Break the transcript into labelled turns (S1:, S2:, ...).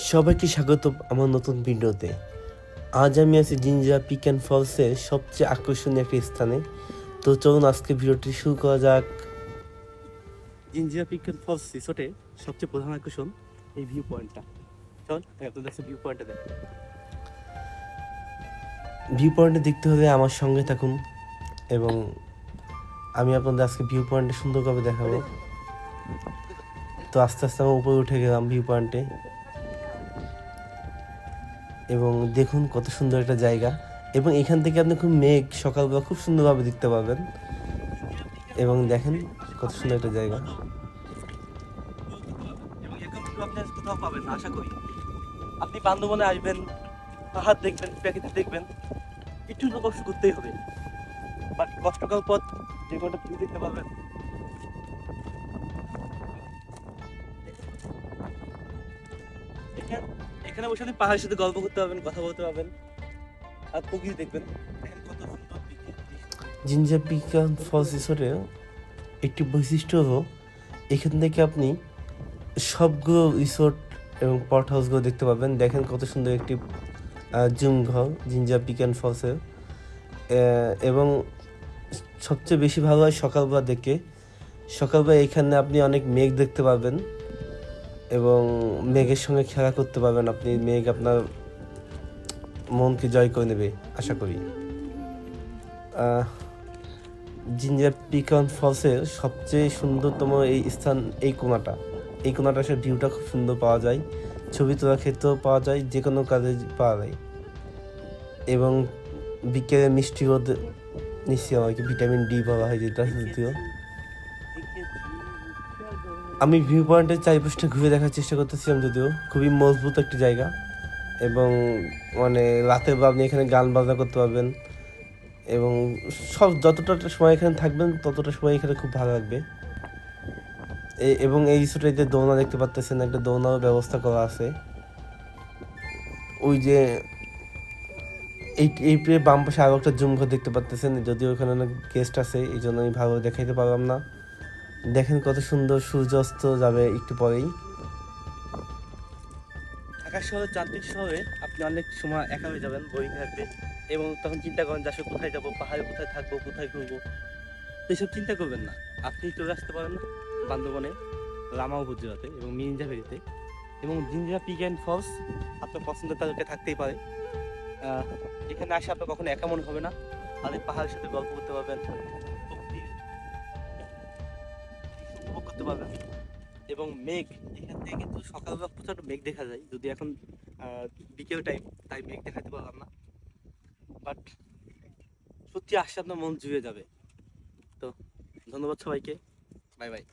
S1: সবাইকে স্বাগত আমার নতুন ভিডিওতে। আজ আমি আছি জিঞ্জিরা পিক অ্যান্ড ফলসের সবচেয়ে আকর্ষণীয় একটি স্থানে। তো চলুন আজকে ভিডিওটি শুরু করা যাক। জিঞ্জিরা পিক অ্যান্ড ফলস রিসোর্টে সবচেয়ে প্রধান আকর্ষণ এই ভিউ পয়েন্টটা। চল আপনাদের কাছে ভিউ পয়েন্টটা দেখ। ভিউ পয়েন্টে দেখতে হলে আমার সঙ্গে থাকুন এবং আমি আপনাদের আজকে ভিউ পয়েন্টে সুন্দরভাবে দেখাবো। তো আস্তে আস্তে আমি উপরে উঠে গেলাম ভিউ পয়েন্টে এবং দেখুন কত সুন্দর একটা জায়গা। এবং এখান থেকে আপনি খুব মেঘ সকালবেলা খুব সুন্দরভাবে দেখতে পাবেন এবং দেখেন কত সুন্দর একটা জায়গা। কোথাও পাবেন না আশা করি। আপনি বান্দরবনে আসবেন, পাহাড় দেখবেন, প্রাকৃতিক দেখবেন, একটু তো কষ্ট করতেই হবে, বাট কষ্টকর পথ যে কোনটা ভিউ দেখতে পাবেন। এখানে বসে আপনি পাহাড়ের সাথে গল্প করতে পারবেন, কথা বলতে পারবেন আর প্রকৃতি দেখবেন। দেখেন কত সুন্দর জিঞ্জিরা পিক অ্যান্ড ফলস রিসোর্টের একটি বৈশিষ্ট্য হলো এখান থেকে আপনি সবগুলো রিসোর্ট এবং পট হাউসগুলো দেখতে পাবেন। দেখেন কত সুন্দর একটি জুম ঘর জিঞ্জিরা পিক অ্যান্ড ফলসের। এবং সবচেয়ে বেশি ভালো হয় সকালবেলা দেখে। সকালবেলা এখানে আপনি অনেক মেঘ দেখতে পাবেন এবং মেঘের সঙ্গে খেলা করতে পারবেন আপনি। মেঘ আপনার মনকে জয় করে নেবে আশা করি। জিঞ্জিরা পিক অ্যান্ড ফলসের সবচেয়ে সুন্দরতম এই স্থান এই কোণাটা সে ভিউটা খুব সুন্দর পাওয়া যায়, ছবি তোলার ক্ষেত্রেও পাওয়া যায়, যে কোনো কাজে পাওয়া যায়। এবং বিকেলে মিষ্টি রোদ, নিশ্চয়ই আমাকে ভিটামিন ডি বলা হয় যেটা, যদিও আমি ভিউ পয়েন্টের চারিপাশটা ঘুরে দেখার চেষ্টা করতেছিলাম, যদিও খুবই মজবুত একটি জায়গা। এবং মানে রাতের বা আপনি এখানে গান বাজনা করতে পারবেন এবং সব যতটা সময় এখানে থাকবেন ততটা সময় এখানে খুব ভালো লাগবে। এবং এই রিসোর্টে দোলনা দেখতে পাচ্ছেন, একটা দোলনার ব্যবস্থা করা আছে। ওই যে এই বাম পাশে আরও একটা জুম ঘর দেখতে পাচ্ছেন, যদিও ওখানে অনেক গেস্ট আছে এই জন্য আমি ভালো দেখাইতে পারলাম না। দেখেন কত সুন্দর সূর্যাস্ত যাবে একটু পরেই। ঢাকা শহরে, যান্ত্রিক শহরে আপনি অনেক সময় একা হয়ে যাবেন, বোরিং থাকবে এবং তখন চিন্তা করেন যে আসলে কোথায় যাবো, পাহাড়ে কোথায় থাকবো, কোথায় ঘুরবো। তো এইসব চিন্তা করবেন না, আপনি চলে আসতে পারেন বান্দরবনে লামা উপজেলাতে এবং মিরিঞ্জা ভ্যালিতে। এবং জিঞ্জিরা পিক অ্যান্ড ফলস আপনার পছন্দের তালিকা থাকতেই পারে। এখানে আসে আপনার কখনো একা মনে হবে না, আর এই পাহাড়ের সাথে গল্প করতে পারবেন, প্রকৃতির উপভোগ করতে পারবেন। এবং মেঘ, এখান থেকে কিন্তু সকালবেলা প্রচণ্ড মেঘ দেখা যায়, যদি এখন বিকেল টাইম তাই মেঘ দেখাতে পারলাম না, বাট সত্যি আসলে আপনার মন জুড়ে যাবে। তো ধন্যবাদ সবাইকে, বাই বাই।